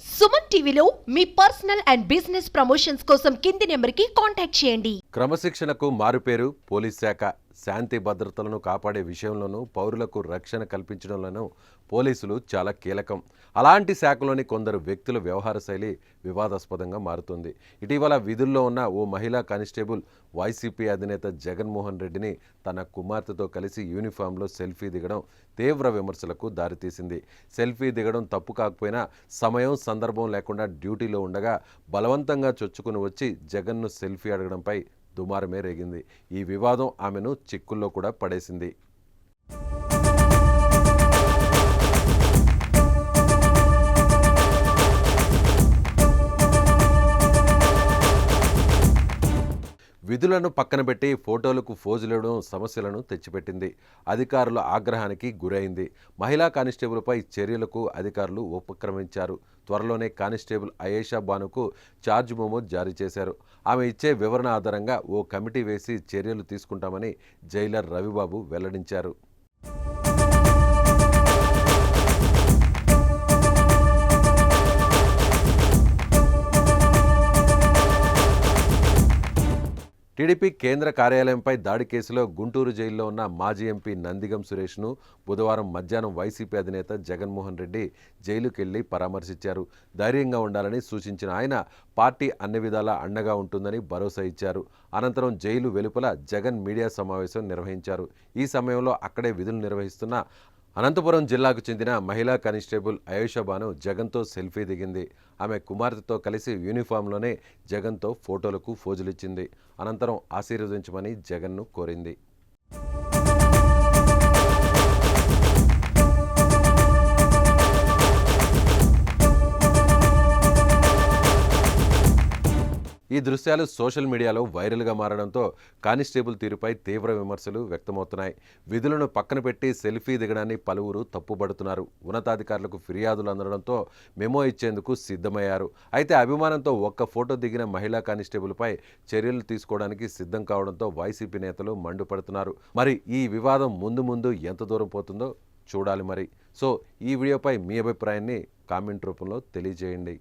సుమన్ టీవీలో మీ personal and business promotions కోసం కింది నెంబర్కి కాంటాక్ట్ చేయండి. క్రమశిక్షణకు మారుపేరు పోలీస్ శాఖ. శాంతి భద్రతలను కాపాడే విషయంలోనూ పౌరులకు రక్షణ కల్పించడంలోనూ పోలీసులు చాలా కీలకం. అలాంటి శాఖలోని కొందరు వ్యక్తుల వ్యవహార శైలి వివాదాస్పదంగా మారుతుంది. ఇటీవల విధుల్లో ఉన్న ఓ మహిళా కానిస్టేబుల్ వైసీపీ అధినేత జగన్మోహన్ రెడ్డిని తన కుమార్తెతో కలిసి యూనిఫామ్లో సెల్ఫీ దిగడం తీవ్ర విమర్శలకు దారితీసింది. సెల్ఫీ దిగడం తప్పు కాకపోయినా సమయం సందర్భం లేకుండా డ్యూటీలో ఉండగా బలవంతంగా చొచ్చుకుని వచ్చి జగన్ను సెల్ఫీ అడగడంపై దుమారమే రేగింది. ఈ వివాదం ఆమెను చిక్కుల్లో కూడా పడేసింది. విధులను పక్కనబెట్టి ఫోటోలకు ఫోజులివ్వడం సమస్యలను తెచ్చిపెట్టింది. అధికారుల ఆగ్రహానికి గురైంది. మహిళా కానిస్టేబుల్పై చర్యలకు అధికారులు ఉపక్రమించారు. త్వరలోనే కానిస్టేబుల్ అయేషా బానుకు ఛార్జ్ మెమో జారీ చేశారు. ఆమె ఇచ్చే వివరణ ఆధారంగా ఓ కమిటీ వేసి చర్యలు తీసుకుంటామని జైలర్ రవిబాబు వెల్లడించారు. టీడీపీ కేంద్ర కార్యాలయంపై దాడి కేసులో గుంటూరు జైల్లో ఉన్న మాజీ ఎంపీ నందిగం సురేష్ను బుధవారం మధ్యాహ్నం వైసీపీ అధినేత జగన్మోహన్ రెడ్డి జైలుకెళ్లి పరామర్శించారు. ధైర్యంగా ఉండాలని సూచించిన ఆయన పార్టీ అన్ని విధాలా అండగా ఉంటుందని భరోసా ఇచ్చారు. అనంతరం జైలు వెలుపల జగన్ మీడియా సమావేశం నిర్వహించారు. ఈ సమయంలో అక్కడే విధులు నిర్వహిస్తున్న అనంతపురం జిల్లాకు చెందిన మహిళా కానిస్టేబుల్ అయేషా బాను జగన్తో సెల్ఫీ దిగింది. ఆమె కుమార్తెతో కలిసి యూనిఫామ్లోనే జగన్తో ఫోటోలకు ఫోజులిచ్చింది. అనంతరం ఆశీర్వదించమని జగన్ను కోరింది. ఈ దృశ్యాలు సోషల్ మీడియాలో వైరల్గా మారడంతో కానిస్టేబుల్ తీరుపై తీవ్ర విమర్శలు వ్యక్తమవుతున్నాయి. విధులను పక్కన పెట్టి సెల్ఫీ దిగడాన్ని పలువురు తప్పుపడుతున్నారు. ఉన్నతాధికారులకు ఫిర్యాదులు అందడంతో మెమో ఇచ్చేందుకు సిద్ధమయ్యారు. అయితే అభిమానంతో ఒక్క ఫోటో దిగిన మహిళా కానిస్టేబుల్పై చర్యలు తీసుకోవడానికి సిద్ధం కావడంతో వైసీపీ నేతలు మండిపడుతున్నారు. మరి ఈ వివాదం ముందు ఎంత దూరం పోతుందో చూడాలి. మరి ఈ వీడియోపై మీ అభిప్రాయాన్ని కామెంట్ రూపంలో తెలియజేయండి.